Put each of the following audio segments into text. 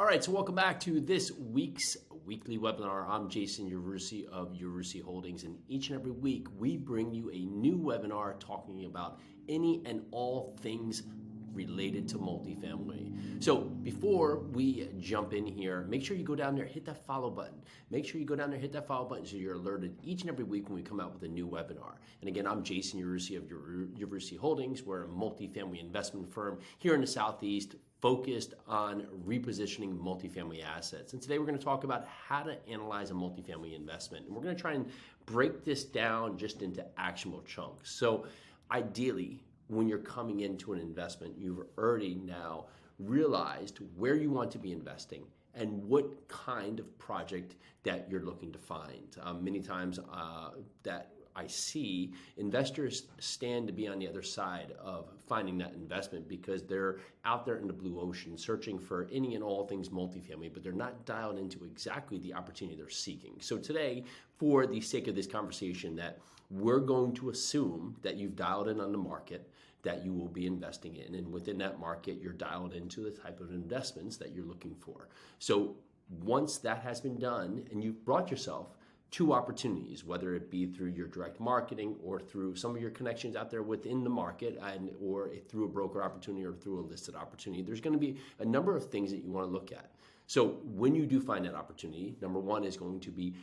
right, so welcome back to this week's weekly webinar. I'm Jason Yarusi of Yarusi Holdings, and each and every week we bring you a new webinar talking about any and all things related to multifamily. So before we jump in here, make sure you go down there, hit that follow button. Make sure you go down there, hit that follow button so you're alerted each and every week when we come out with a new webinar. And again, I'm Jason Yarusi of Yarusi Holdings. We're a multifamily investment firm here in the Southeast, focused on repositioning multifamily assets. And today we're going to talk about how to analyze a multifamily investment. And we're going to try and break this down just into actionable chunks. So ideally, when you're coming into an investment, you've already now realized where you want to be investing and what kind of project that you're looking to find. Many times that I see investors stand to be on the other side of finding that investment because they're out there in the blue ocean searching for any and all things multifamily, but they're not dialed into exactly the opportunity they're seeking. So today, for the sake of this conversation, that we're going to assume that you've dialed in on the market that you will be investing in, and within that market, you're dialed into the type of investments that you're looking for. So once that has been done and you've brought yourself two opportunities, whether it be through your direct marketing or through some of your connections out there within the market, and or through a broker opportunity or through a listed opportunity, there's going to be a number of things that you want to look at. So when you do find that opportunity, number one is going to be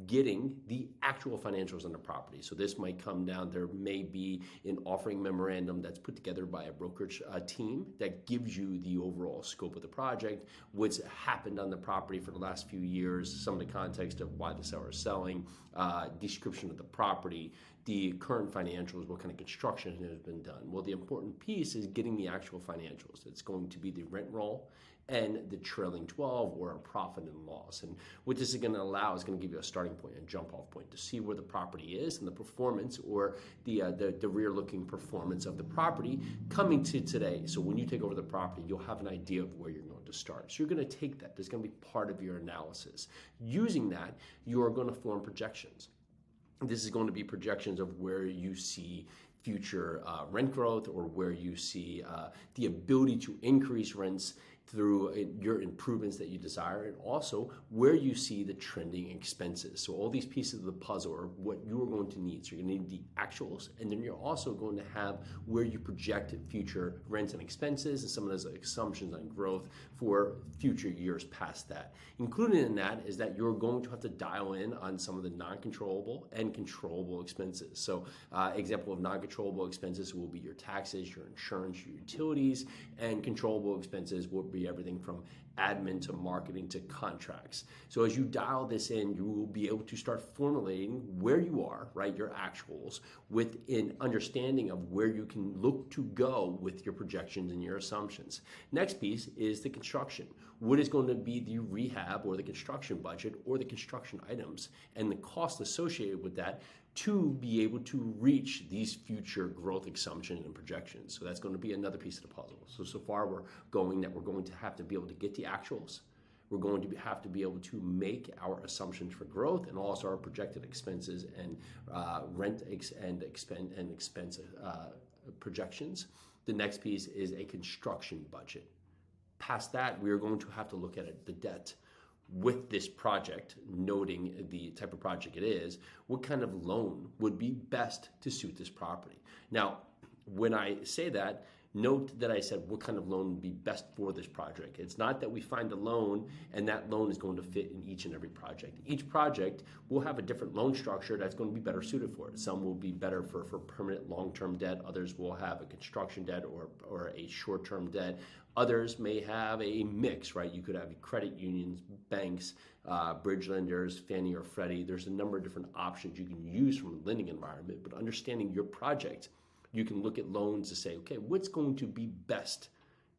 getting the actual financials on the property. So this might come down, there may be an offering memorandum that's put together by a brokerage team that gives you the overall scope of the project, what's happened on the property for the last few years, some of the context of why the seller is selling, description of the property, the current financials, what kind of construction has been done. Well, the important piece is getting the actual financials. It's going to be the rent roll and the trailing 12 or a profit and loss. And what this is going to allow is going to give you a starting point, a jump off point to see where the property is and the performance or the rear looking performance of the property coming to today. So when you take over the property, you'll have an idea of where you're going to start. So you're going to take that. That's going to be part of your analysis. Using that, you are going to form projections. This is going to be projections of where you see future rent growth or where you see the ability to increase rents through your improvements that you desire, and also where you see the trending expenses. So all these pieces of the puzzle are what you are going to need. So you're going to need the actuals, and then you're also going to have where you project future rents and expenses and some of those assumptions on growth for future years past that. Included in that is that you're going to have to dial in on some of the non-controllable and controllable expenses. So example of non-controllable expenses will be your taxes, your insurance, your utilities, and controllable expenses will be everything from admin to marketing to contracts. So as you dial this in, you will be able to start formulating where you are, right, your actuals, with an understanding of where you can look to go with your projections and your assumptions. Next piece is the construction. What is going to be the rehab or the construction budget or the construction items and the cost associated with that to be able to reach these future growth assumptions and projections. So that's going to be another piece of the puzzle. So far we're going to have to be able to get the actuals. We're going to have to be able to make our assumptions for growth and also our projected expenses and rent and expense projections. The next piece is a construction budget. Past that, we are going to have to look at the debt with this project, noting the type of project it is, what kind of loan would be best to suit this property. Now, when I say that, note that I said what kind of loan would be best for this project. It's not that we find a loan and that loan is going to fit in each and every project. Each project will have a different loan structure that's going to be better suited for it. Some will be better for permanent long-term debt. Others will have a construction debt or a short-term debt. Others may have a mix, right? You could have credit unions, banks, bridge lenders, Fannie or Freddie. There's a number of different options you can use from a lending environment, but understanding your project, you can look at loans to say, okay, what's going to be best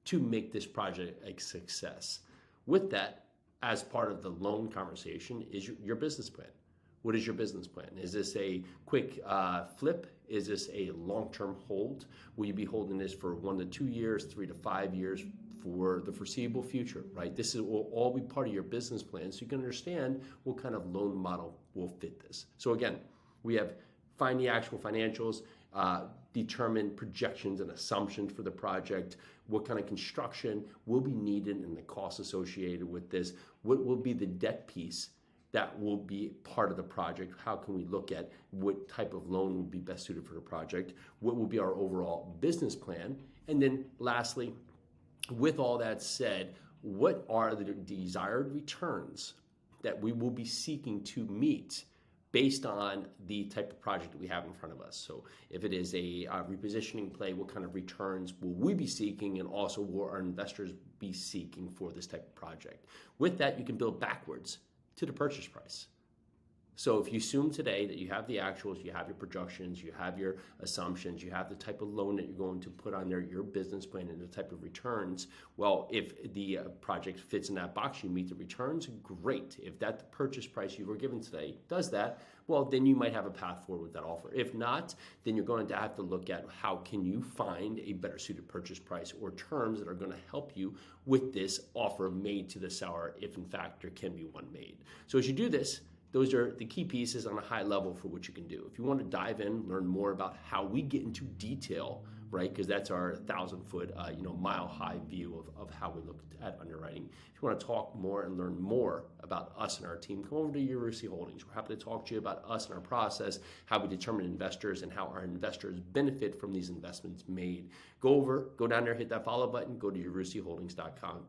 to make this project a success? With that, as part of the loan conversation, is your business plan. What is your business plan? Is this a quick flip? Is this a long-term hold? Will you be holding this for 1 to 2 years, 3 to 5 years for the foreseeable future, right? This will all be part of your business plan so you can understand what kind of loan model will fit this. So again, we have find the actual financials, determine projections and assumptions for the project, what kind of construction will be needed and the costs associated with this, what will be the debt piece that will be part of the project, how can we look at what type of loan will be best suited for the project, what will be our overall business plan, and then lastly, with all that said, what are the desired returns that we will be seeking to meet based on the type of project that we have in front of us. So if it is a repositioning play, what kind of returns will we be seeking, and also will our investors be seeking for this type of project? With that, you can build backwards to the purchase price. So if you assume today that you have the actuals, you have your projections, you have your assumptions, you have the type of loan that you're going to put on there, your business plan, and the type of returns, well, if the project fits in that box, you meet the returns, great. If that purchase price you were given today does that, well, then you might have a path forward with that offer. If not, then you're going to have to look at how can you find a better suited purchase price or terms that are going to help you with this offer made to the seller, if in fact there can be one made. So as you do this, those are the key pieces on a high level for what you can do. If you want to dive in, learn more about how we get into detail, right? Because that's our 1,000-foot, mile-high view of how we look at underwriting. If you want to talk more and learn more about us and our team, come over to Yarusi Holdings. We're happy to talk to you about us and our process, how we determine investors, and how our investors benefit from these investments made. Go down there, hit that follow button, go to yarusiholdings.com.